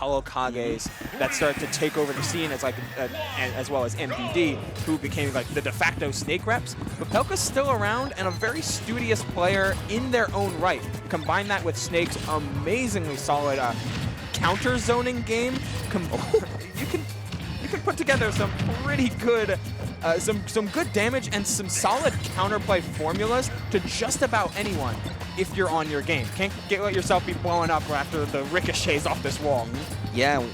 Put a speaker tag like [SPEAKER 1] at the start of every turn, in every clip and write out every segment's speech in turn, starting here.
[SPEAKER 1] Hollow Kages that started to take over the scene as like, as well as MVD, who became like the de facto Snake reps. But Pelca's still around and a very studious player in their own right. Combine that with Snake's amazingly solid counter zoning game. You can put together some pretty good, some good damage and some solid counterplay formulas to just about anyone if you're on your game. Can't let yourself be blown up after the ricochets off this wall.
[SPEAKER 2] Yeah,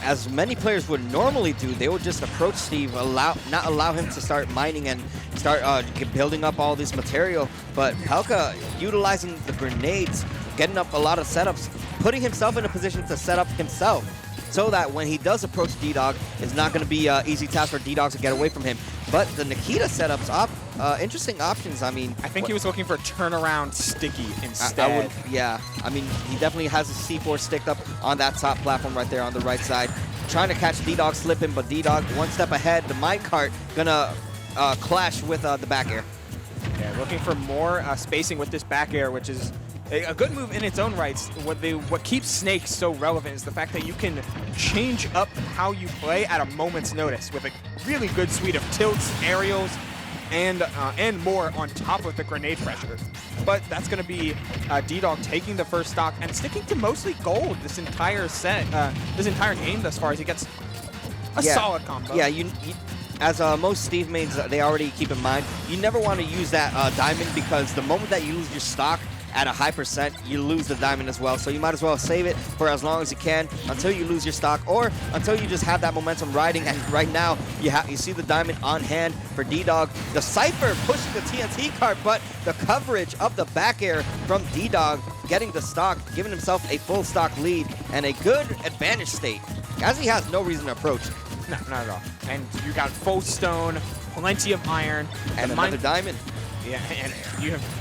[SPEAKER 2] as many players would normally do, they would just approach Steve, not allow him to start mining and start building up all this material. But Pelca, utilizing the grenades, getting up a lot of setups, putting himself in a position to set up himself, so that when he does approach DDog, it's not going to be an easy task for DDog to get away from him. But the Nikita setups, interesting options. I mean,
[SPEAKER 1] I think he was looking for turnaround sticky instead.
[SPEAKER 2] Yeah, I mean, he definitely has a C4 sticked up on that top platform right there on the right side, trying to catch DDog slipping, but DDog one step ahead. The minecart gonna clash with the back air.
[SPEAKER 1] Yeah, looking for more spacing with this back air, which is a good move in its own rights. What keeps Snake so relevant is the fact that you can change up how you play at a moment's notice with a really good suite of tilts, aerials, and more on top of the grenade pressure. But that's going to be DDog taking the first stock and sticking to mostly gold this entire set, this entire game thus far as he gets a solid combo.
[SPEAKER 2] Yeah, as most Steve mains, they already keep in mind, you never want to use that diamond, because the moment that you lose your stock at a high percent, you lose the diamond as well. So you might as well save it for as long as you can until you lose your stock, or until you just have that momentum riding. And right now, you see the diamond on hand for DDog. The Cypher pushing the TNT cart, but the coverage of the back air from DDog, getting the stock, giving himself a full stock lead and a good advantage state, as he has no reason to approach.
[SPEAKER 1] No, not at all. And you got full stone, plenty of iron,
[SPEAKER 2] and another diamond.
[SPEAKER 1] Yeah, and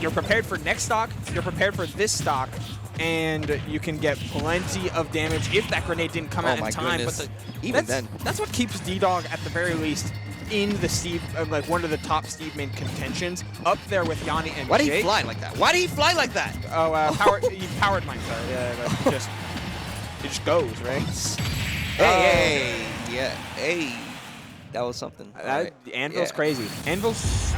[SPEAKER 1] you're prepared for next stock, you're prepared for this stock, and you can get plenty of damage if that grenade didn't come out in time.
[SPEAKER 2] Goodness.
[SPEAKER 1] But that's what keeps DDog at the very least in the Steve, like one of the top Steve main contentions, up there with Yanni and
[SPEAKER 2] Why did
[SPEAKER 1] Jake.
[SPEAKER 2] he fly like that? Why did he fly like that?
[SPEAKER 1] Powered mine, sorry. Yeah, like it just goes, right?
[SPEAKER 2] Hey, yeah, hey. That was something.
[SPEAKER 1] Anvil's crazy. Anvil's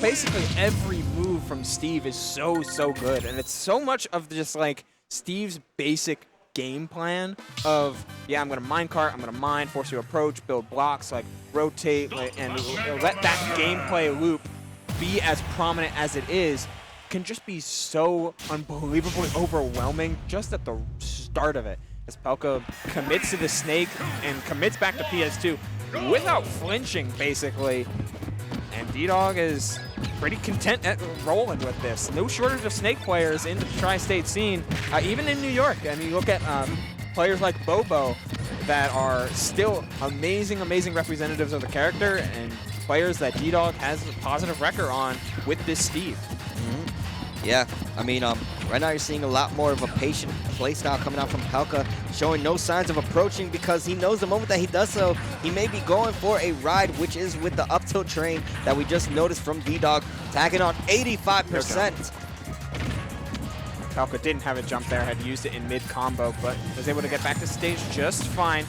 [SPEAKER 1] basically every move from Steve is so good, and it's so much of just like Steve's basic game plan of, yeah, I'm gonna minecart, I'm gonna mine, force you to approach, build blocks, like rotate, and let that gameplay loop be as prominent as it is, can just be so unbelievably overwhelming just at the start of it. As Pelca commits to the Snake and commits back to PS2 without flinching, basically. And DDog is pretty content at rolling with this. No shortage of Snake players in the tri-state scene, even in New York. I mean, you look at players like Bobo that are still amazing representatives of the character, and players that DDog has a positive record on with this Steve.
[SPEAKER 2] Yeah, I mean, right now you're seeing a lot more of a patient playstyle coming out from Pelca, showing no signs of approaching, because he knows the moment that he does so, he may be going for a ride, which is with the up tilt train that we just noticed from DDog, tagging on 85%.
[SPEAKER 1] Pelca didn't have a jump there, had used it in mid-combo, but was able to get back to stage just fine.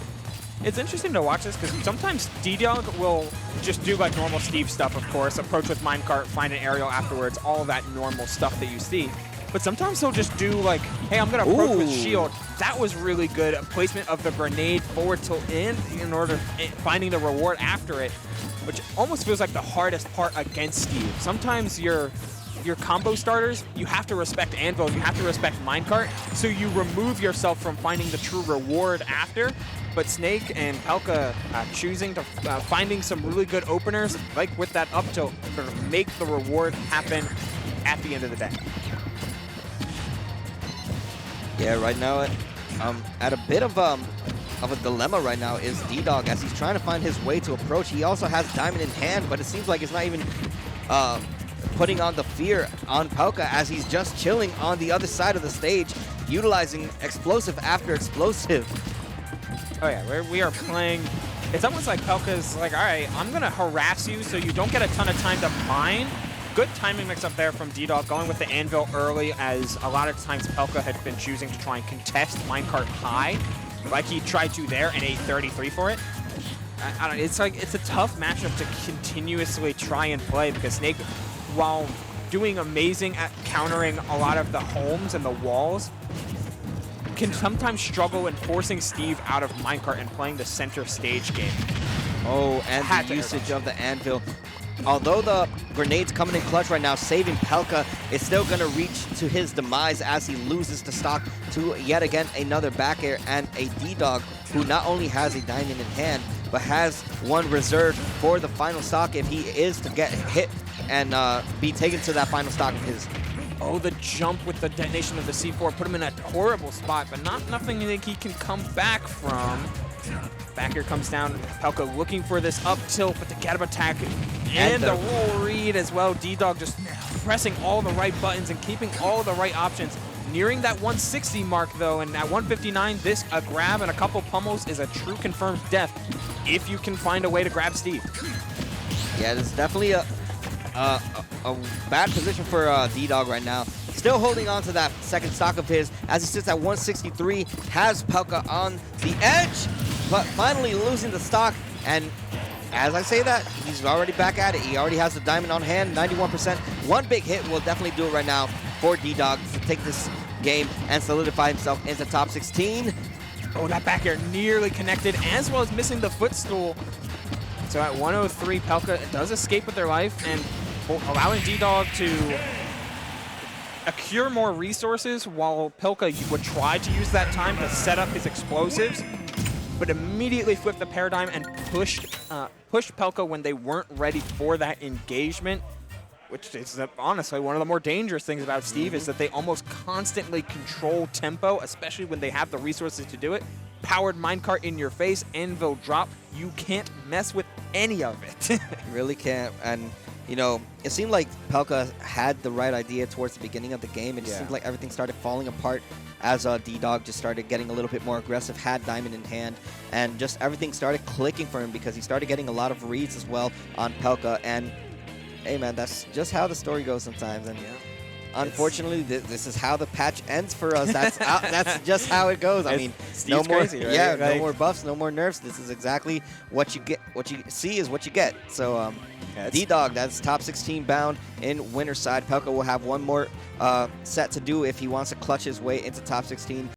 [SPEAKER 1] It's interesting to watch this because sometimes DDog will just do like normal Steve stuff, of course, approach with minecart, find an aerial afterwards, all that normal stuff that you see. But sometimes he'll just do like, hey, I'm going to approach with shield. That was really good. A placement of the grenade forward tilt in order finding the reward after it, which almost feels like the hardest part against Steve. Sometimes your combo starters, you have to respect Anvil, you have to respect minecart, so you remove yourself from finding the true reward after. But Snake and Pelca choosing to finding some really good openers, like with that up tilt, to make the reward happen at the end of the day.
[SPEAKER 2] Yeah, right now, at a bit of a dilemma right now is DDog, as he's trying to find his way to approach. He also has diamond in hand, but it seems like it's not even putting on the fear on Pelca, as he's just chilling on the other side of the stage, utilizing explosive after explosive.
[SPEAKER 1] Oh yeah, we are playing. It's almost like Pelca's like, all right, I'm gonna harass you so you don't get a ton of time to mine, good timing mix up there from DDog, going with the anvil early, as a lot of times Pelca had been choosing to try and contest minecart high, like he tried to there, and 833 for it. I don't know, it's a tough matchup to continuously try and play, because Snake, while doing amazing at countering a lot of the homes and the walls, can sometimes struggle in forcing Steve out of minecart and playing the center stage game.
[SPEAKER 2] Oh, and the usage of the anvil. Although the grenade's coming in clutch right now, saving Pelca, is still going to reach to his demise as he loses the stock to yet again another back air, and a DDog who not only has a diamond in hand, but has one reserved for the final stock if he is to get hit and be taken to that final stock of his.
[SPEAKER 1] Oh, the jump with the detonation of the C4 put him in a horrible spot, but nothing that he can come back from. Back here comes down, Pelca looking for this up tilt, but the get up attack and the roll read as well. DDog just pressing all the right buttons and keeping all the right options. Nearing that 160 mark though, and at 159, a grab and a couple pummels is a true confirmed death if you can find a way to grab Steve.
[SPEAKER 2] Yeah, it's definitely a bad position for DDog right now. Still holding on to that second stock of his as he sits at 163, has Pelca on the edge, but finally losing the stock. And as I say that, he's already back at it. He already has the diamond on hand, 91%. One big hit will definitely do it right now for DDog to take this game and solidify himself into top 16.
[SPEAKER 1] Oh, that back air nearly connected, as well as missing the footstool. So at 103, Pelca does escape with their life, and allowing DDog to accrue more resources, while Pelca would try to use that time to set up his explosives, but immediately flipped the paradigm and pushed Pelca when they weren't ready for that engagement, which is honestly one of the more dangerous things about Steve, is that they almost constantly control tempo, especially when they have the resources to do it. Powered minecart in your face, anvil drop, you can't mess with any of it.
[SPEAKER 2] You really can't. And you know, it seemed like Pelca had the right idea towards the beginning of the game. It just seemed like everything started falling apart as DDog just started getting a little bit more aggressive, had diamond in hand, and just everything started clicking for him because he started getting a lot of reads as well on Pelca. And hey man, that's just how the story goes sometimes. And unfortunately, this is how the patch ends for us. That's just how it goes. I mean,
[SPEAKER 1] Steve's
[SPEAKER 2] no more,
[SPEAKER 1] crazy, right?
[SPEAKER 2] no more buffs, no more nerfs. This is exactly what you get. What you see is what you get. So, DDog, that's top 16 bound in winner's side. Pelca will have one more set to do if he wants to clutch his way into top 16.